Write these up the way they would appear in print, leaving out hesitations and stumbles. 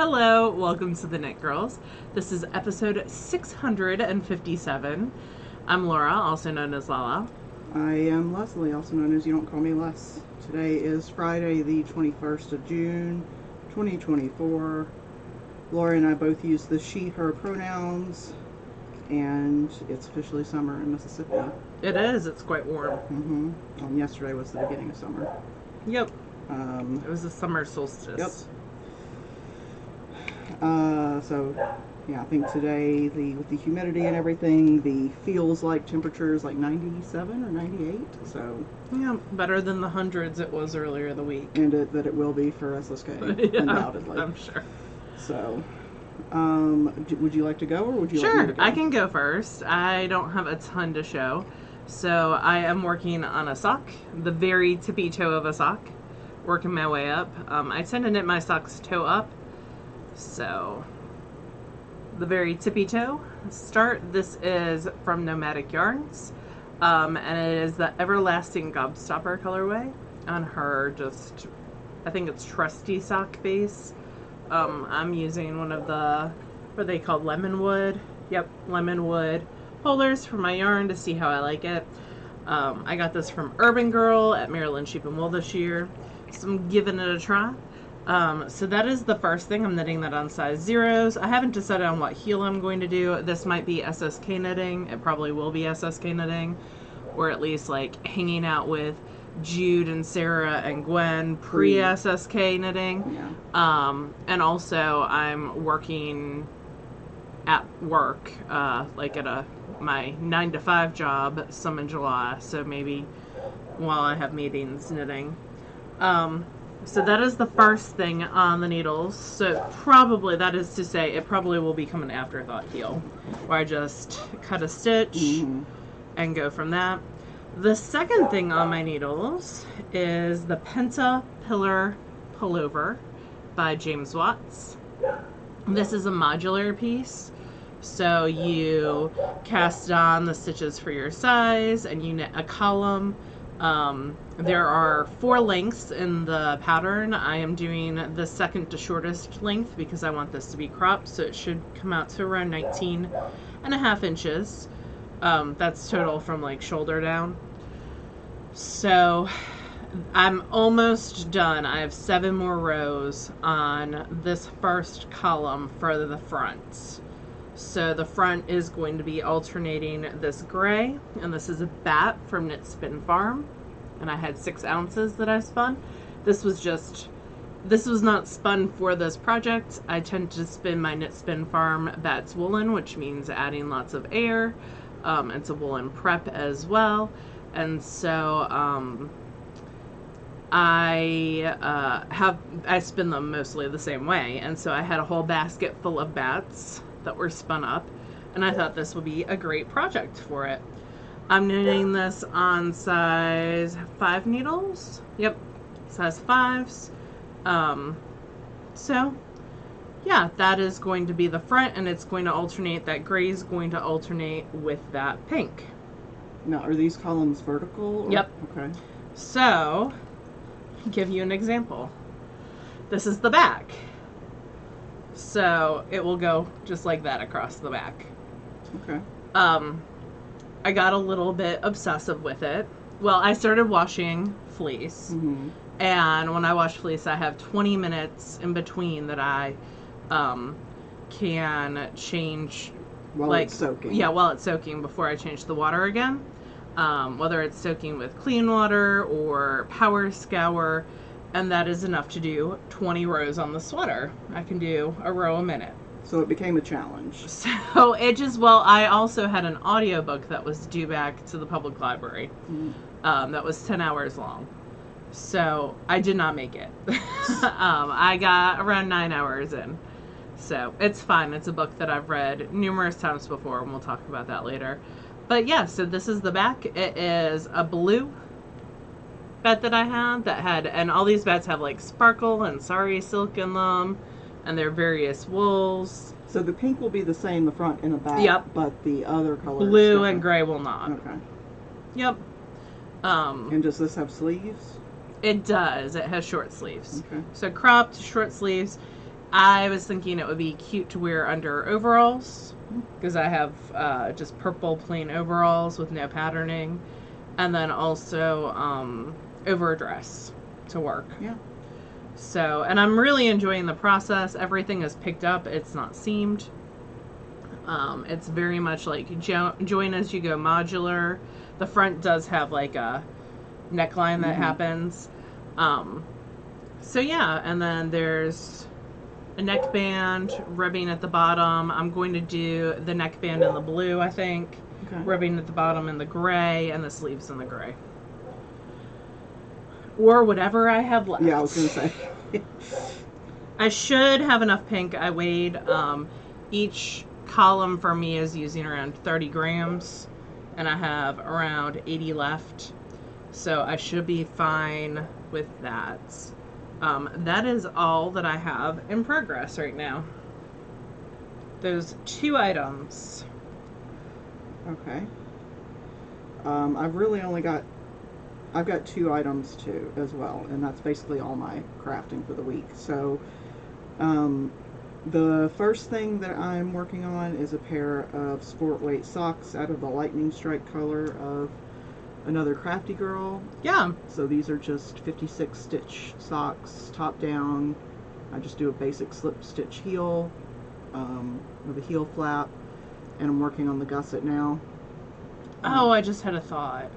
Hello, welcome to the Knit Girls. This is episode 657. I'm Laura, also known as Lala. I am Leslie, also known as You Don't Call Me Les. Today is Friday, the 21st of June, 2024. Laura and I both use the she, her pronouns, and it's officially summer in Mississippi. It is, it's quite warm. And yesterday was the beginning of summer. Yep. It was the summer solstice. Yep. So, yeah, I think today, with the humidity and everything, the feels like temperature is like 97 or 98, so... Yeah, better than the hundreds it was earlier the week. And that it will be for SSK, undoubtedly. I'm sure. So, would you like to go, or would you like me to go? I can go first. I don't have a ton to show. So, I am working on a sock, the very tippy toe of a sock, working my way up. I tend to knit my socks toe up. So, the very tippy toe start. This is from Nomadic Yarns, and it is the Everlasting Gobstopper colorway on her I think it's trusty sock base. I'm using one of the, what are they called, Lemonwood? Yep, Lemonwood holders for my yarn to see how I like it. I got this from Urban Girl at Maryland Sheep and Wool this year, so I'm giving it a try. So that is the first thing. I'm knitting that on size 0s. I haven't decided on what heel I'm going to do. This might be SSK knitting. It probably will be SSK knitting, or at least like hanging out with Jude and Sarah and Gwen pre-SSK knitting. Yeah. And also I'm working at work, like at my 9-to-5 job some in July, so maybe while I have meetings knitting. So that is the first thing on the needles. So probably, that is to say, it probably will become an afterthought heel, where I just cut a stitch and go from that. The second thing on my needles is the Penta Pillar Pullover by James Watts. This is a modular piece. So you cast on the stitches for your size and you knit a column. There are 4 lengths in the pattern. I am doing the second to shortest length because I want this to be cropped, so it should come out to around 19.5 inches. That's total from like shoulder down. So I'm almost done. I have 7 more rows on this first column for the front. So the front is going to be alternating this gray, and this is a bat from Knit Spin Farm, and I had 6 ounces that I spun. This was not spun for this project. I tend to spin my Knit Spin Farm bats woolen, which means adding lots of air. It's a woolen prep as well, and so I spin them mostly the same way, and so I had a whole basket full of bats that were spun up, and I thought this would be a great project for it. I'm knitting this on size 5 needles. Yep, size 5s. So yeah, that is going to be the front, and it's going to alternate. That gray is going to alternate with that pink. Now, are these columns vertical? Or? Yep. Okay. So, I'll give you an example. This is the back. So it will go just like that across the back. Okay. I got a little bit obsessive with it. Well, I started washing fleece, and when I wash fleece, I have 20 minutes in between that I can change while it's soaking. Yeah, while it's soaking before I change the water again. Whether it's soaking with clean water or power scour. And that is enough to do 20 rows on the sweater. I can do a row a minute. So it became a challenge. So it just, I also had an audiobook that was due back to the public library. That was 10 hours long. So I did not make it. I got around 9 hours in. So it's fine. It's a book that I've read numerous times before, and we'll talk about that later. But yeah, so this is the back. It is a blue bat that I had, and all these bats have like sparkle and sari silk in them, and they're various wools. So the pink will be the same, the front and the back. Yep. But the other colors, blue and gray, will not. Okay. Yep. And does this have sleeves? It does. It has short sleeves. Okay. So cropped short sleeves. I was thinking it would be cute to wear under overalls because I have just purple plain overalls with no patterning, and then also over a dress to work. Yeah. So, and I'm really enjoying the process. Everything is picked up. It's not seamed. It's very much like join as you go modular. The front does have like a neckline that happens. So yeah, and then there's a neckband, ribbing at the bottom. I'm going to do the neckband in the blue, I think. Okay. Ribbing at the bottom in the gray, and the sleeves in the gray. Or whatever I have left. Yeah, I was going to say. I should have enough pink. I weighed. Each column for me is using around 30 grams, and I have around 80 left. So I should be fine with that. That is all that I have in progress right now. Those 2 items. Okay. I've got 2 items too as well, and that's basically all my crafting for the week. So the first thing that I'm working on is a pair of sport weight socks out of the lightning strike color of another Crafty Girl. Yeah. So these are just 56 stitch socks, top down. I just do a basic slip stitch heel with a heel flap, and I'm working on the gusset now. Oh, I just had a thought.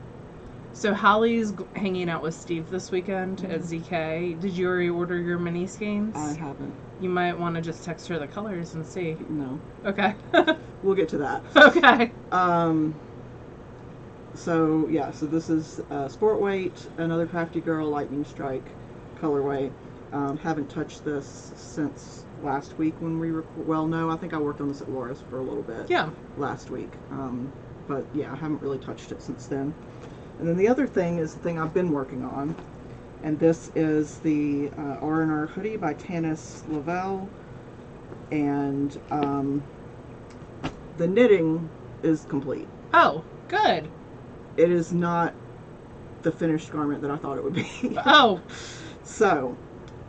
So Holly's hanging out with Steve this weekend at ZK. Did you already order your mini skeins? I haven't. You might want to just text her the colors and see. No. Okay. We'll get to that. Okay. So yeah, so this is sport weight, another Crafty Girl lightning strike colorway. Haven't touched this since last week when we well, no, I think I worked on this at Laura's for a little bit. Yeah. Last week. But yeah, I haven't really touched it since then. And then the other thing is the thing I've been working on, and this is the R&R hoodie by Tanis Lavelle, and the knitting is complete. Oh, good. It is not the finished garment that I thought it would be. Oh. So,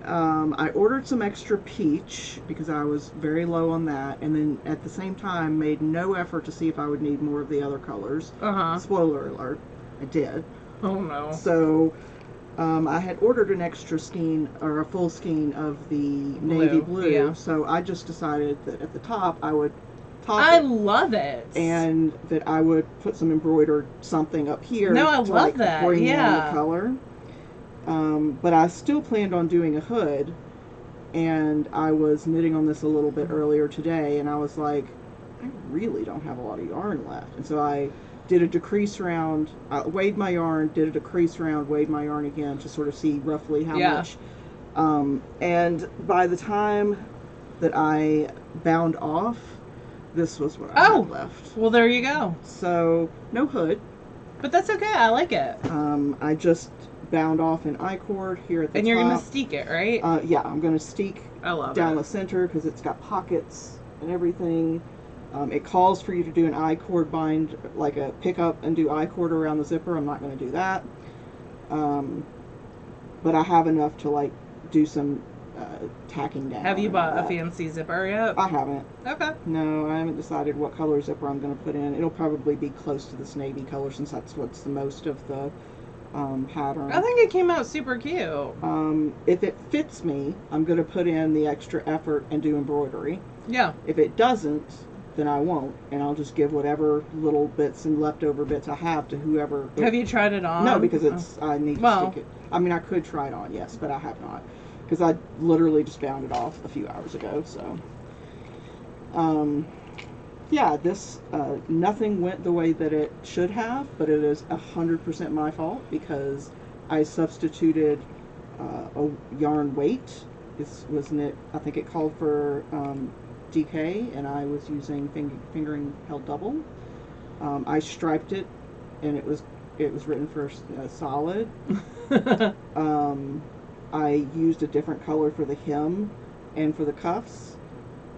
I ordered some extra peach because I was very low on that, and then at the same time made no effort to see if I would need more of the other colors. Spoiler alert, I did. Oh no. So, I had ordered an extra skein, or a full skein of the navy blue, yeah. So I just decided that at the top I would I love it. and that I would put some embroidered something up here. No, I to, love like, that. bring Yeah. in the color. But I still planned on doing a hood, and I was knitting on this a little bit earlier today, and I was like, I really don't have a lot of yarn left. And so I did a decrease round, I weighed my yarn, did a decrease round, weighed my yarn again to sort of see roughly how much. And by the time that I bound off, this was what I had left. Well, there you go. So, no hood. But that's okay. I like it. I just bound off an I-cord here at the top. And you're going to steek it, right? Yeah, I'm going to steek down it. the center because it's got pockets and everything. It calls for you to do an I-cord bind, like a pick up and do I-cord around the zipper. I'm not going to do that. But I have enough to like do some tacking down. Have you bought a fancy zipper yet? I haven't. Okay. No, I haven't decided what color zipper I'm going to put in. It'll probably be close to this navy color since that's what's the most of the pattern. I think it came out super cute. If it fits me, I'm going to put in the extra effort and do embroidery. Yeah. If it doesn't, then I won't, and I'll just give whatever little bits and leftover bits I have to whoever. Have you tried it on? No, because it's I need to stick it. I mean, I could try it on, yes, but I have not, because I literally just bound it off a few hours ago. So, yeah, this nothing went the way that it should have, but it is 100% my fault because I substituted a yarn weight. This was knit. I think it called for DK, and I was using fingering held double. I striped it, and it was written for solid. I used a different color for the hem and for the cuffs,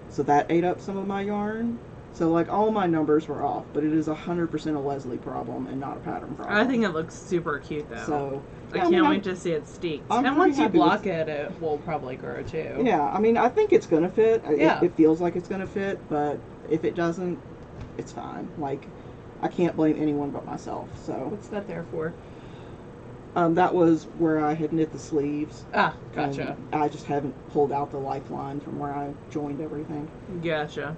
so that ate up some of my yarn. So, like, all my numbers were off, but it is 100% a Leslie problem and not a pattern problem. I think it looks super cute, though. So, I can't wait to see it steeked. I'm And pretty once you happy block with- it, it will probably grow, too. Yeah, I mean, I think it's going to fit. Yeah. It feels like it's going to fit, but if it doesn't, it's fine. Like, I can't blame anyone but myself, so. What's that there for? That was where I had knit the sleeves. Ah, gotcha. And I just haven't pulled out the lifeline from where I joined everything. Gotcha.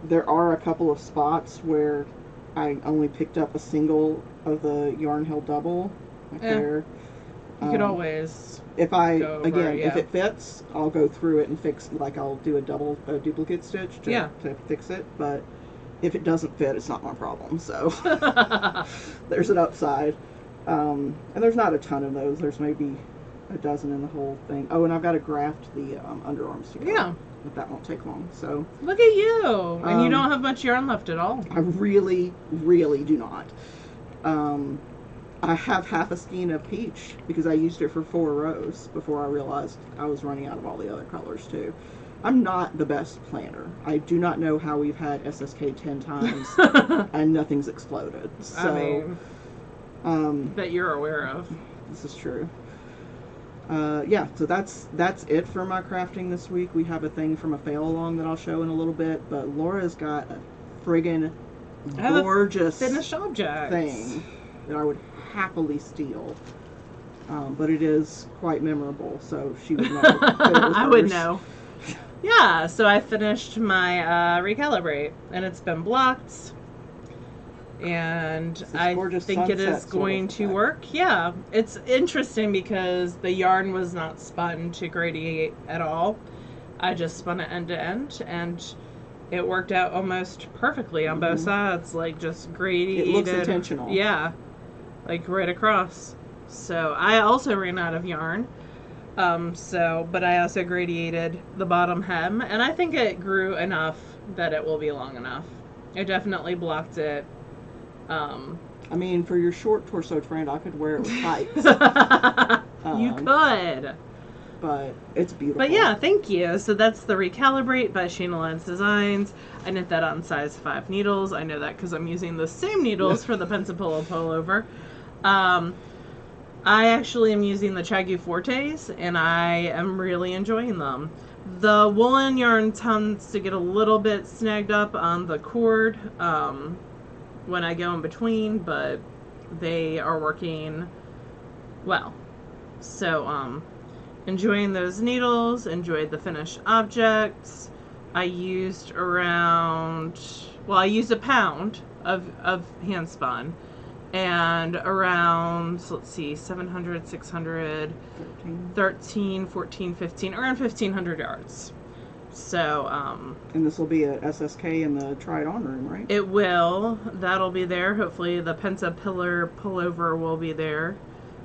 There are a couple of spots where I only picked up a single of the Yarn Hill double. Like there. You could always. If I go over again, it, yeah. if it fits, I'll go through it and fix. Like I'll do a duplicate stitch to fix it. But if it doesn't fit, it's not my problem. So there's an upside. And there's not a ton of those. There's maybe a dozen in the whole thing. Oh, and I've got to graft the underarms together. Yeah. But that won't take long. So Look at you! And you don't have much yarn left at all. I really, really do not. I have half a skein of peach because I used it for 4 rows before I realized I was running out of all the other colors too. I'm not the best planner. I do not know how we've had SSK 10 times and nothing's exploded. So, that you're aware of. This is true. Yeah, so that's it for my crafting this week. We have a thing from a fail along that I'll show in a little bit, but Laura's got a friggin' gorgeous finished object thing that I would happily steal. But it is quite memorable, so she would know. I would know. Yeah, so I finished my recalibrate, and it's been blocked. And I think it is going to work. Yeah, it's interesting because the yarn was not spun to gradiate at all. I just spun it end to end, and it worked out almost perfectly on both sides. Like just gradiated. It looks intentional. Yeah, like right across. So I also ran out of yarn. But I also gradiated the bottom hem, and I think it grew enough that it will be long enough. I definitely blocked it. I mean, for your short torsoed friend, I could wear it with tights. You could. But it's beautiful. But yeah, thank you. So that's the Recalibrate by Shayna Lance Designs. I knit that on size 5 needles. I know that because I'm using the same needles for the Pensa Pillow pullover. I actually am using the Chagu Fortes, and I am really enjoying them. The woolen yarn tends to get a little bit snagged up on the cord when I go in between, but they are working well. So, enjoying those needles, enjoyed the finished objects. I used I used a pound of hand spun. And around, let's see, 700, 600, 13, 14, 15, around 1,500 yards. So, and this will be a SSK in the Try It On room, right? It will. That'll be there. Hopefully the Pensa Pillar pullover will be there.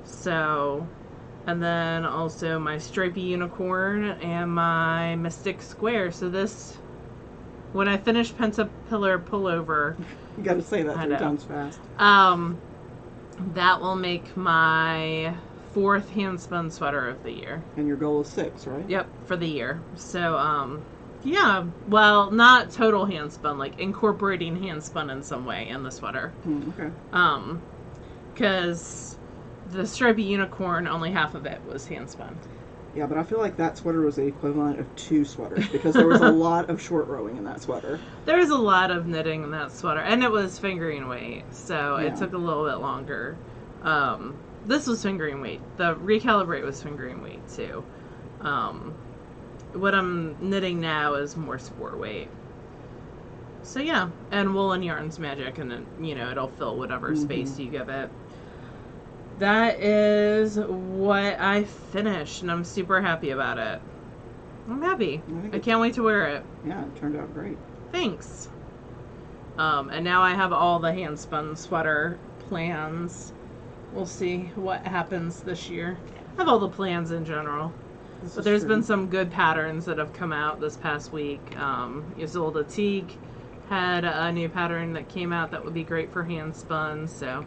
So, and then also my Stripey Unicorn and my Mystic Square. So this, when I finish Pensa Pillar pullover... You gotta say that 3 times fast. That will make my 4th hand spun sweater of the year. And your goal is 6, right? Yep, for the year. So, yeah, well, not total hand spun, like incorporating hand spun in some way in the sweater. Okay. Because the Stripey Unicorn, only half of it was hand spun. Yeah, but I feel like that sweater was the equivalent of 2 sweaters because there was a lot of short rowing in that sweater. There was a lot of knitting in that sweater, and it was fingering weight, so it took a little bit longer. This was fingering weight. The Recalibrate was fingering weight, too. What I'm knitting now is more sport weight. So, yeah, and woolen yarn's magic, and then, it'll fill whatever space you give it. That is what I finished, and I'm super happy about it. I'm happy. I can't wait to wear it. Yeah, it turned out great. Thanks. And now I have all the hand-spun sweater plans. We'll see what happens this year. I have all the plans in general. But there's been some good patterns that have come out this past week. Isolde Teague had a new pattern that came out that would be great for hand-spun, so...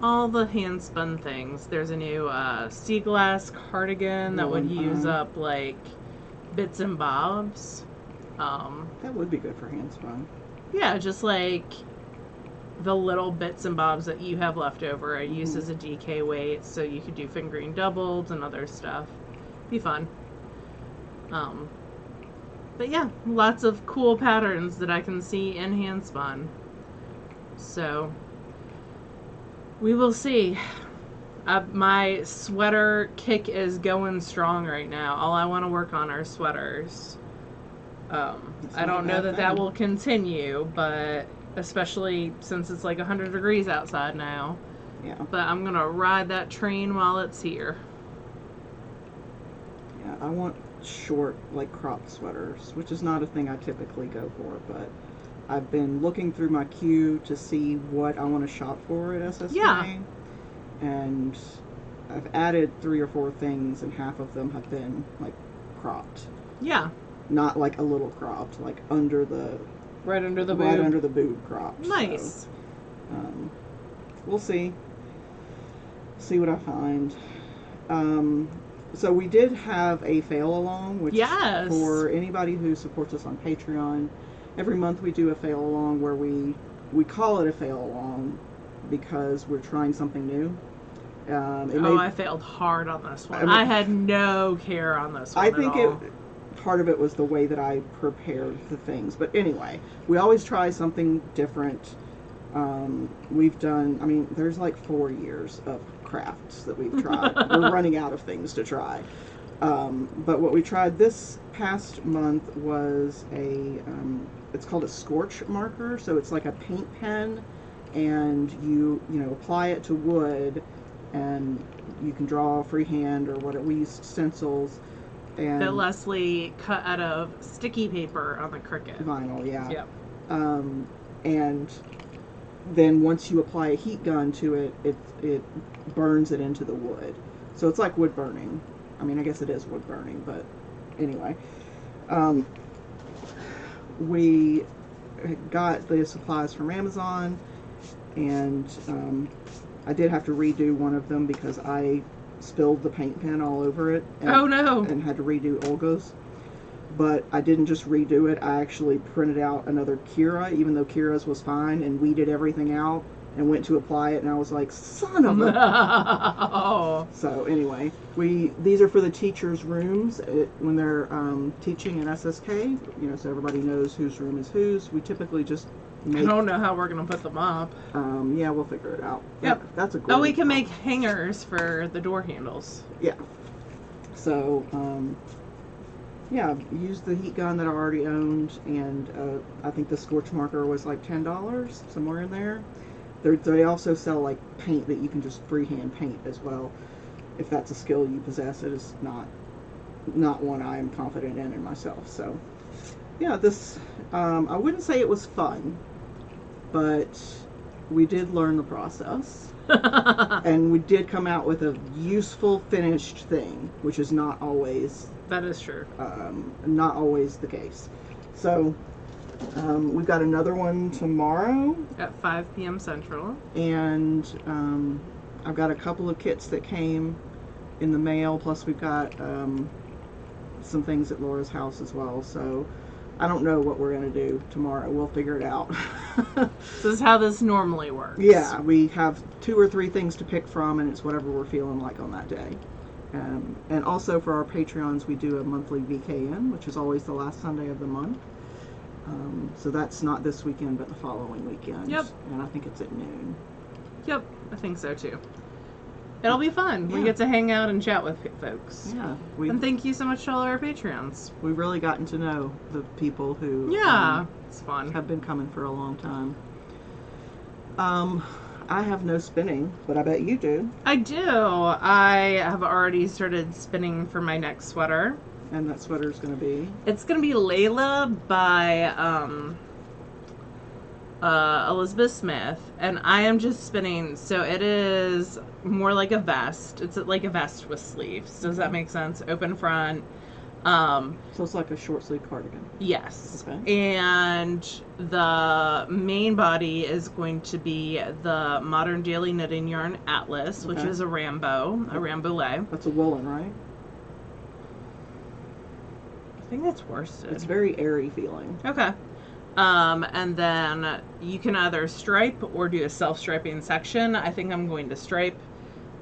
all the hand spun things. There's a new sea glass cardigan that would use up like bits and bobs. That would be good for hand spun. Yeah, just like the little bits and bobs that you have left over, I use as a DK weight, so you could do fingering doubles and other stuff. Be fun. But yeah, lots of cool patterns that I can see in hand spun. So we will see. My sweater kick is going strong right now. All I want to work on are sweaters. I don't know that will continue, but especially since it's like 100 degrees outside now. Yeah. But I'm going to ride that train while it's here. Yeah, I want short, like cropped sweaters, which is not a thing I typically go for, but I've been looking through my queue to see what I want to shop for at SSK. Yeah. And I've added 3 or 4 things, and half of them have been like cropped. Yeah. Not like a little cropped, like under the right under the boob. Right under the boob cropped. Nice. So, we'll see. See what I find. So we did have a fail along, which yes. for anybody who supports us on Patreon, every month we do a fail along where we call it a fail along because we're trying something new. I failed hard on this one. I had no care on this one I think at all. Part of it was the way that I prepared the things. But anyway, we always try something different. We've done, there's like 4 years of crafts that we've tried. We're running out of things to try. But what we tried this past month was it's called a scorch marker. So it's like a paint pen, and you apply it to wood, and you can draw freehand or what we used stencils. And that Leslie cut out of sticky paper on the Cricut. Vinyl, yeah. Yep. And then once you apply a heat gun to it, it burns it into the wood. So it's like wood burning. I guess it is wood burning, but anyway. We got the supplies from Amazon, and I did have to redo one of them because I spilled the paint pen all over it. Oh no! And had to redo Olga's. But I didn't just redo it. I actually printed out another Kira, even though Kira's was fine, and weeded everything out and went to apply it, and I was like, son of a... No. So anyway, these are for the teachers' rooms when they're teaching in SSK, so everybody knows whose room is whose. We typically just make... I don't know how we're going to put them up. Yeah, we'll figure it out. Yep. That's a great we can make hangers for the door handles. Yeah. So, yeah, used the heat gun that I already owned, and I think the scorch marker was like $10, somewhere in there. They also sell like paint that you can just freehand paint as well, if that's a skill you possess. It is not one I am confident in myself. So, yeah, this I wouldn't say it was fun, but we did learn the process, and we did come out with a useful finished thing, which is not always. That is true. Not always the case. So, we've got another one tomorrow. At 5 p.m. Central. And I've got a couple of kits that came in the mail, plus we've got some things at Laura's house as well. So, I don't know what we're going to do tomorrow. We'll figure it out. This is how this normally works. Yeah, we have 2 or 3 things to pick from, and it's whatever we're feeling like on that day. And also for our Patreons, we do a monthly VKN, which is always the last Sunday of the month. So that's not this weekend, but the following weekend. Yep. And I think it's at noon. Yep, I think so too. It'll be fun. Yeah. We get to hang out and chat with folks. Yeah. And thank you so much to all our Patreons. We've really gotten to know the people who it's fun. Have been coming for a long time. I have no spinning, but I bet you do. I do. I have already started spinning for my next sweater. And that sweater's going to be? It's going to be Layla by Elizabeth Smith. And I am just spinning, so it is more like a vest. It's like a vest with sleeves. Does that make sense? Open front. So it's like a short sleeve cardigan. Yes. Okay. And the main body is going to be the Modern Daily Knitting Yarn Atlas, which is a Rambouillet. That's a woolen, right? think it's worsted. It's very airy feeling. Okay. And then you can either stripe or do a self-striping section. I think I'm going to stripe.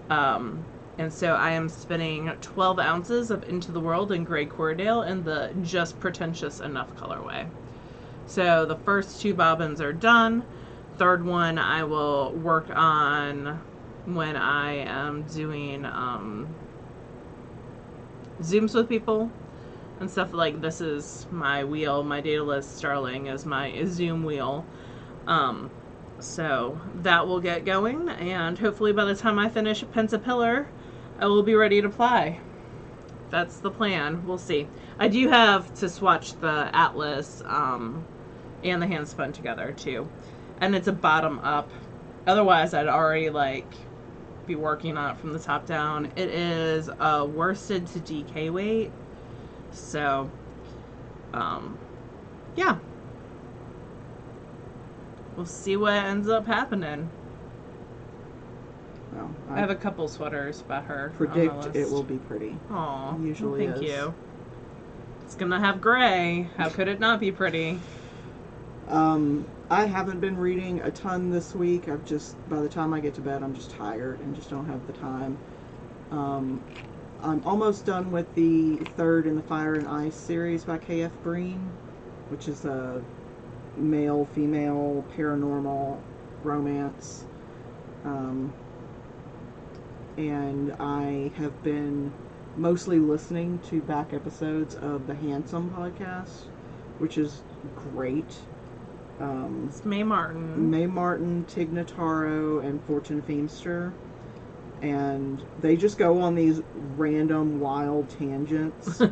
And so I am spinning 12 ounces of Into the World in Gray Corriedale in the Just Pretentious Enough colorway. So the first 2 bobbins are done. Third one I will work on when I am doing Zooms with people and stuff. Like, this is my wheel. My Daedalus Starling is my Zoom wheel. So that will get going, and hopefully by the time I finish Pensapillar, I will be ready to ply. That's the plan. We'll see. I do have to swatch the Atlas and the hand spun together too, and it's a bottom up. Otherwise, I'd already like be working on it from the top down. It is a worsted to DK weight, so yeah. We'll see what ends up happening. Well, I have a couple sweaters by her. Predict it will be pretty. Aw, Usually thank is. you. It's gonna have gray. How could it not be pretty? I haven't been reading a ton this week. By the time I get to bed, I'm just tired and just don't have the time. I'm almost done with the 3rd in the Fire and Ice series by K.F. Breen, which is a male-female paranormal romance. And I have been mostly listening to back episodes of the Handsome podcast, which is great. It's Mae Martin. Mae Martin, Tig Notaro, and Fortune Feimster. And they just go on these random wild tangents.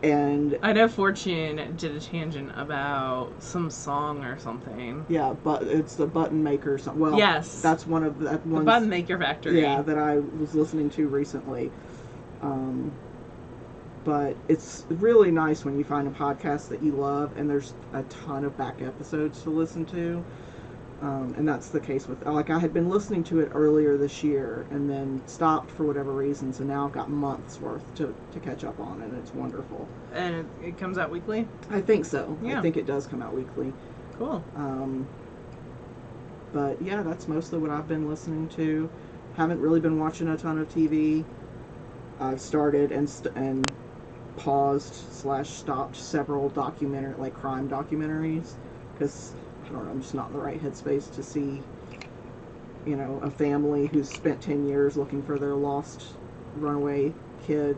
And I know Fortune did a tangent about some song or something. yeah, but it's the Button Maker song. Well, yes, that's one of the ones, Button Maker Factory. Yeah, that I was listening to recently. But it's really nice when you find a podcast that you love, and there's a ton of back episodes to listen to. And that's the case with, like, I had been listening to it earlier this year and then stopped for whatever reason, so now I've got months worth to catch up on, and it's wonderful. And it comes out weekly? I think so. Yeah. I think it does come out weekly. Cool. But yeah, that's mostly what I've been listening to. Haven't really been watching a ton of TV. I've started and paused / stopped several crime documentaries, because I don't know, I'm just not in the right headspace to see, a family who's spent 10 years looking for their lost runaway kid.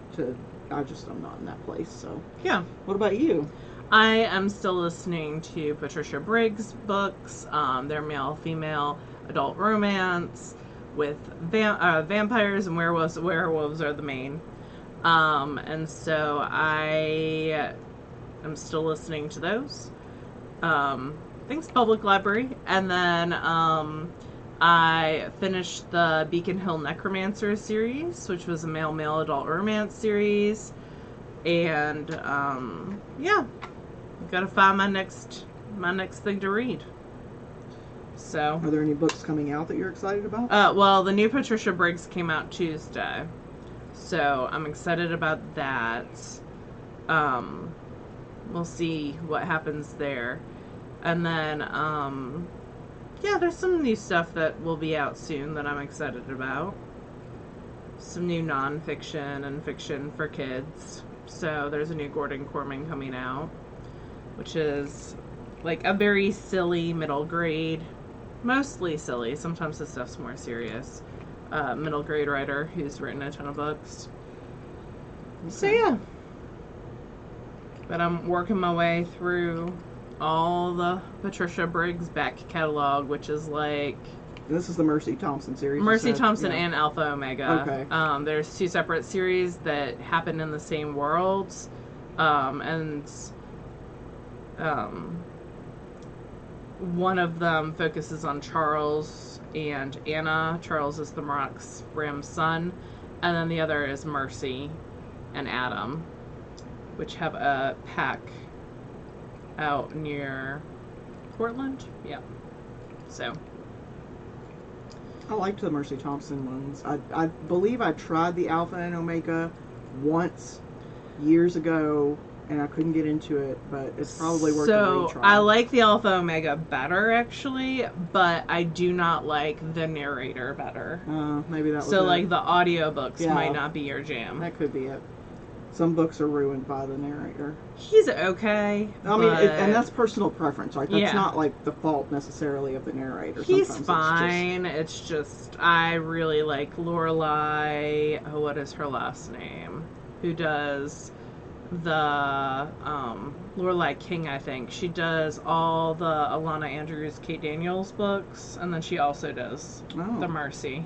I'm not in that place. So yeah. What about you? I am still listening to Patricia Briggs books. They're male-female adult romance with vampires and werewolves. Werewolves are the main. And so I am still listening to those. Thanks, Public Library. And then I finished the Beacon Hill Necromancer series, which was a male adult romance series. And yeah, gotta find my next thing to read. So, are there any books coming out that you're excited about? Well, the new Patricia Briggs came out Tuesday, so I'm excited about that. We'll see what happens there. And then, yeah, there's some new stuff that will be out soon that I'm excited about. Some new nonfiction and fiction for kids. So there's a new Gordon Corman coming out, which is like a very silly middle grade, mostly silly. Sometimes the stuff's more serious. Middle grade writer who's written a ton of books. Okay. So yeah. But I'm working my way through all the Patricia Briggs back catalog, which is like... This is the Mercy Thompson series. Mercy Thompson and Alpha Omega. Okay. There's 2 separate series that happen in the same worlds. And one of them focuses on Charles and Anna. Charles is the Marox Bram's son. And then the other is Mercy and Adam, which have a pack out near Portland. Yeah. So... I liked the Mercy Thompson ones. I believe I tried the Alpha and Omega once, years ago, and I couldn't get into it, but it's probably worth a So retry. I like the Alpha Omega better, actually, but I do not like the narrator better. Maybe that was So it. like the audiobooks Yeah. might not be your jam. That could be it. Some books are ruined by the narrator. He's okay. I mean, and that's personal preference. Like, that's Yeah. not like the fault necessarily of the narrator. He's Sometimes fine. It's just I really like Lorelai. Oh, what is her last name? Who does the Lorelai King? I think she does all the Alana Andrews, Kate Daniels books, and then she also does Oh. The Mercy.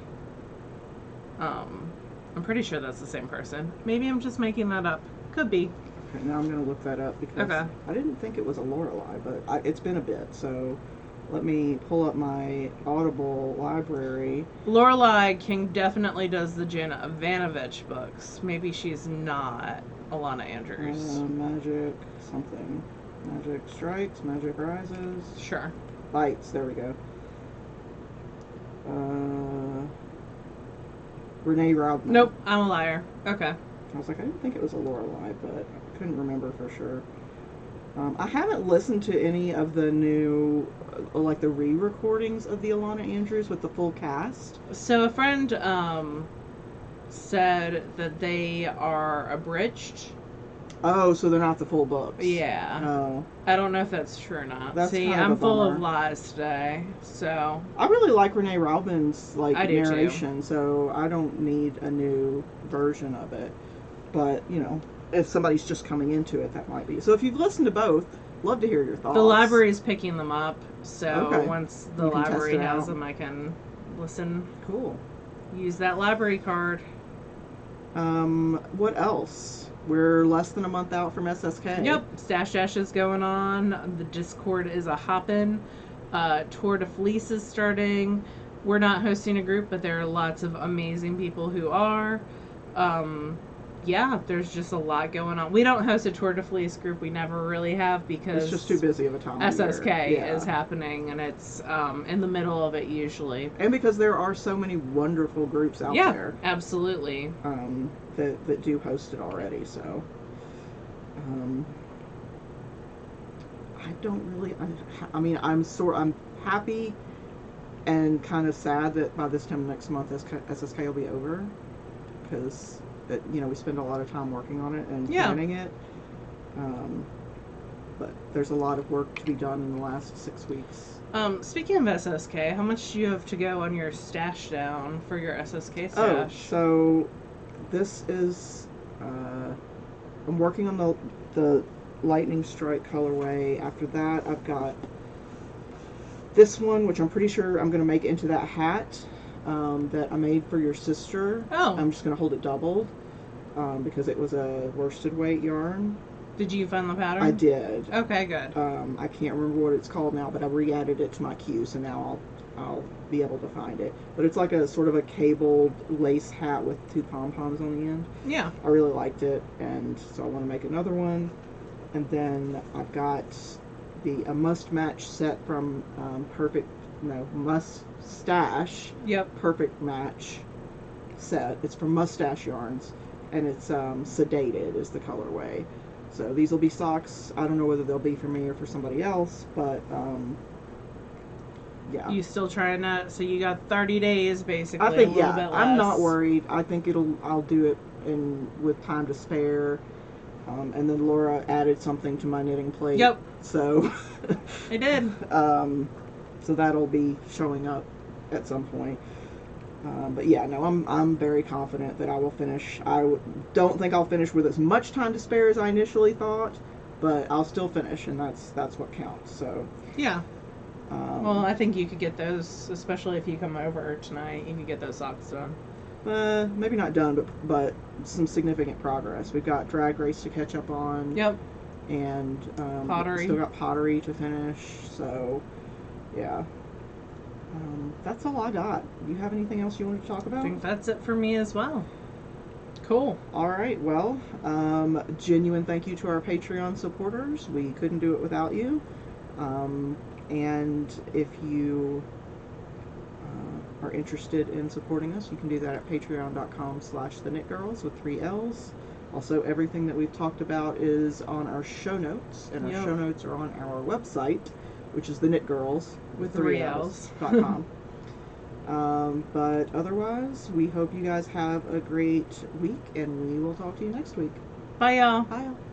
I'm pretty sure that's the same person. Maybe I'm just making that up. Could be. Okay, now I'm going to look that up because Okay. I didn't think it was a Lorelai, but it's been a bit. So let me pull up my Audible library. Lorelai King definitely does the Jana Ivanovich books. Maybe she's not Alana Andrews. Magic something. Magic Strikes, Magic Rises. Sure. Bites, there we go. Renee Raudman. Nope, I'm a liar. Okay. I was like, I didn't think it was a Lorelai, but I couldn't remember for sure. I haven't listened to any of the new, like the re-recordings of the Alana Andrews with the full cast. So a friend said that they are abridged. Oh, so they're not the full books. Yeah. Oh. I don't know if that's true or not. That's See, kind of I'm a full bummer. of lies today. So I really like Renee Raudman's like I do too. narration, so I don't need a new version of it. But, you know, if somebody's just coming into it, that might be. So if you've listened to both, love to hear your thoughts. the library's picking them up. So Okay. once the You can test library it has out. them, I can listen. Cool. Use that library card. What else? We're less than a month out from SSK. Yep, Stash Dash is going on. The Discord is a hoppin'. Tour de Fleece is starting. We're not hosting a group, but there are lots of amazing people who are. Yeah, there's just a lot going on. We don't host a Tour de Fleece group. We never really have because It's just too busy of a time of year. SSK Yeah. is happening, and it's in the middle of it usually. And because there are so many wonderful groups out Yeah, there absolutely. that do host it already. So I don't really. I mean, I'm happy and kind of sad that by this time next month SSK will be over because you know we spend a lot of time working on it and Yeah. planning it. But there's a lot of work to be done in the last 6 weeks. Speaking of SSK, how much do you have to go on your stash down for your SSK Oh, stash? so this is I'm working on the lightning strike colorway. After that, I've got this one, which I'm pretty sure I'm going to make into that hat that I made for your sister. Oh. I'm just going to hold it doubled because it was a worsted weight yarn. Did you find the pattern? I did. Okay, good. I can't remember what it's called now, but I re-added it to my queue, so now I'll be able to find it. But it's like a sort of a cabled lace hat with 2 pom-poms on the end. Yeah. I really liked it, and so I want to make another one. And then I've got a must-match set from Mustache. Yep. Perfect Match set. It's from Mustache Yarns, and it's Sedated is the colorway. So these will be socks. I don't know whether they'll be for me or for somebody else, but yeah. You still trying that? So you got 30 days basically. I think a little bit less. I'm not worried. I think I'll do it with time to spare. And then Laura added something to my knitting plate. Yep. So I did. So that'll be showing up at some point. But yeah, no, I'm very confident that I will finish. Don't think I'll finish with as much time to spare as I initially thought, but I'll still finish, and that's what counts. So Yeah. Well, I think you could get those, especially if you come over tonight. You could get those socks done. maybe not done, but some significant progress. We've got Drag Race to catch up on. Yep. And Pottery. Still got Pottery to finish. So yeah. That's all I got. Do you have anything else you want to talk I about? think that's it for me as well. Cool. All right. Well, genuine thank you to our Patreon supporters. We couldn't do it without you. And if you are interested in supporting us, you can do that at patreon.com/TheKnitGirlls with 3 L's. Also, everything that we've talked about is on our show notes, and our Yep. show notes are on our website, which is TheKnitGirlls With 3 3 L's. L's. .com. But otherwise, we hope you guys have a great week, and we will talk to you next week. Bye, y'all. Bye, y'all.